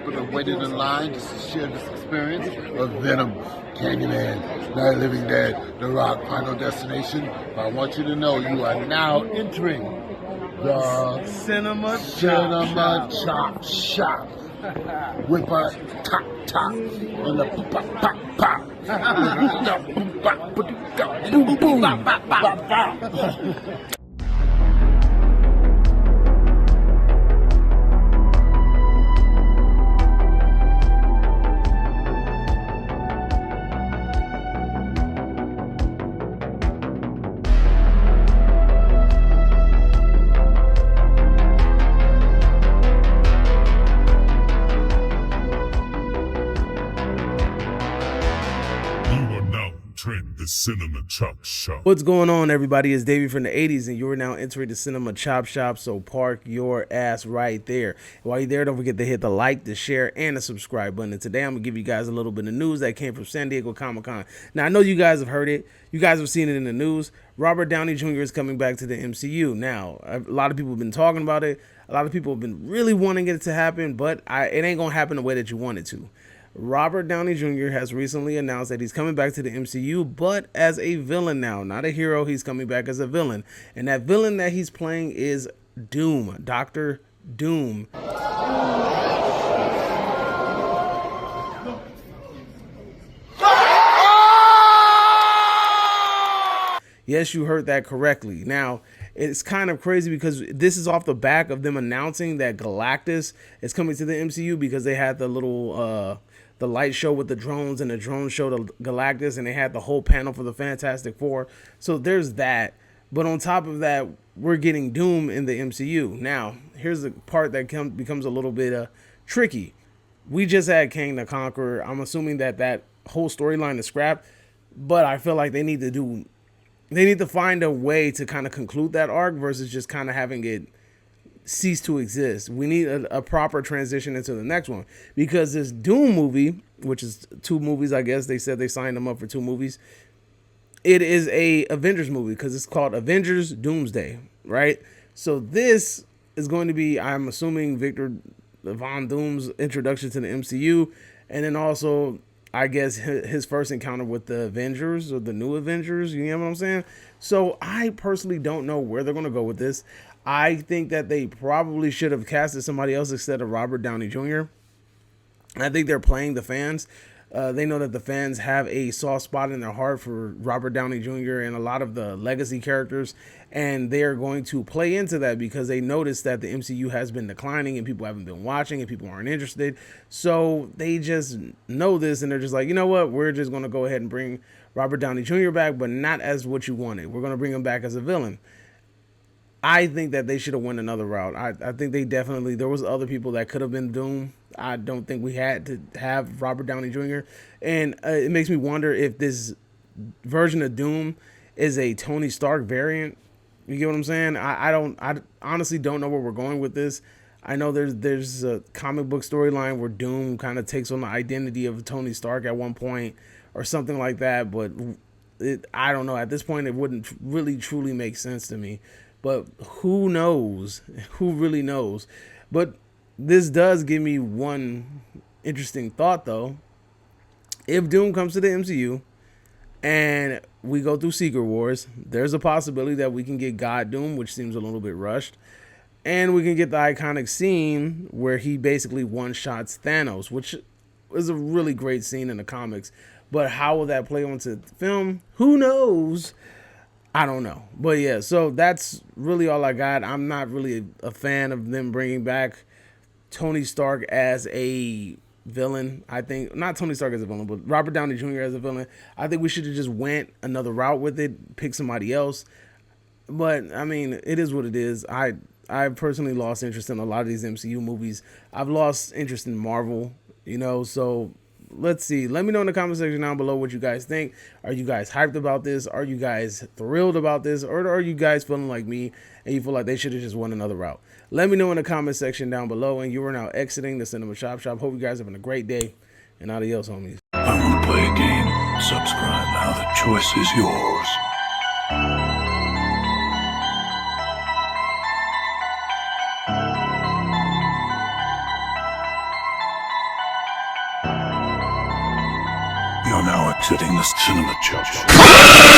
people that waited in line just to share this experience of Venom, Candyman, Night of the Living Dead, The Rock, Final Destination. But I want you to know you are now entering the Cinema Chop Shop with a top and the pop. Boom, boom, bop. The Cinema Chop Shop. What's going on, everybody? It's Davey from the 80s, and you're now entering the Cinema Chop Shop, so park your ass right there. While you're there, don't forget to hit the like, the share, and the subscribe button. And today, I'm going to give you guys a little bit of news that came from San Diego Comic-Con. Now, I know you guys have heard it. You guys have seen it in the news. Robert Downey Jr. is coming back to the MCU. Now, a lot of people have been talking about it. A lot of people have been really wanting it to happen, but it ain't going to happen the way that you want it to. Robert Downey Jr. has recently announced that he's coming back to the MCU, but as a villain now, not a hero. He's coming back as a villain. And that villain that he's playing is Doom, Dr. Doom. Yes, you heard that correctly. Now, it's kind of crazy because this is off the back of them announcing that Galactus is coming to the MCU because they had the little the light show with the drones, and the drone showed Galactus, and they had the whole panel for the Fantastic Four. So there's that. But on top of that, we're getting Doom in the MCU. Now, here's the part that becomes a little bit tricky. We just had Kang the Conqueror. I'm assuming that whole storyline is scrapped, but I feel like they need to find a way to kind of conclude that arc versus just kind of having it cease to exist. We need a proper transition into the next one, because this Doom movie, which is 2 movies, I guess they said they signed them up for 2 movies. It is a Avengers movie because it's called Avengers Doomsday, right? So this is going to be, I'm assuming, Victor Von Doom's introduction to the MCU, and then also, I guess, his first encounter with the Avengers or the new Avengers. You know what I'm saying? So I personally don't know where they're going to go with this. I think that they probably should have casted somebody else instead of Robert Downey Jr. I think they're playing the fans. They know that the fans have a soft spot in their heart for Robert Downey Jr. and a lot of the legacy characters, and they're going to play into that because they noticed that the MCU has been declining and people haven't been watching and people aren't interested. So they just know this, and they're just like, you know what, we're just going to go ahead and bring Robert Downey Jr. back, but not as what you wanted. We're going to bring him back as a villain. I think that they should have went another route. I think they definitely, there was other people that could have been Doom. I don't think we had to have Robert Downey Jr. And it makes me wonder if this version of Doom is a Tony Stark variant. You get what I'm saying? I honestly don't know where we're going with this. I know there's a comic book storyline where Doom kind of takes on the identity of Tony Stark at one point or something like that, but I don't know. At this point, it wouldn't really truly make sense to me. But who knows? Who really knows? But this does give me one interesting thought, though. If Doom comes to the MCU and we go through Secret Wars, there's a possibility that we can get God Doom, which seems a little bit rushed. And we can get the iconic scene where he basically one-shots Thanos, which is a really great scene in the comics. But how will that play onto film? Who knows? I don't know. But yeah, so that's really all I got. I'm not really a fan of them bringing back Tony Stark as a villain. I think, not Tony Stark as a villain, but Robert Downey Jr. as a villain. I think we should have just went another route with it, pick somebody else. But I mean, it is what it is. I personally lost interest in a lot of these MCU movies. I've lost interest in Marvel, so let's see. Let me know in the comment section down below what you guys think. Are you guys hyped about this? Are you guys thrilled about this? Or are you guys feeling like me and you feel like they should have just went another route? Let me know in the comment section down below. And you are now exiting the Cinema Chop Shop. Hope you guys are having a great day. And adios, homies. I want to play a game. Subscribe now. The choice is yours. now exiting the cinema church.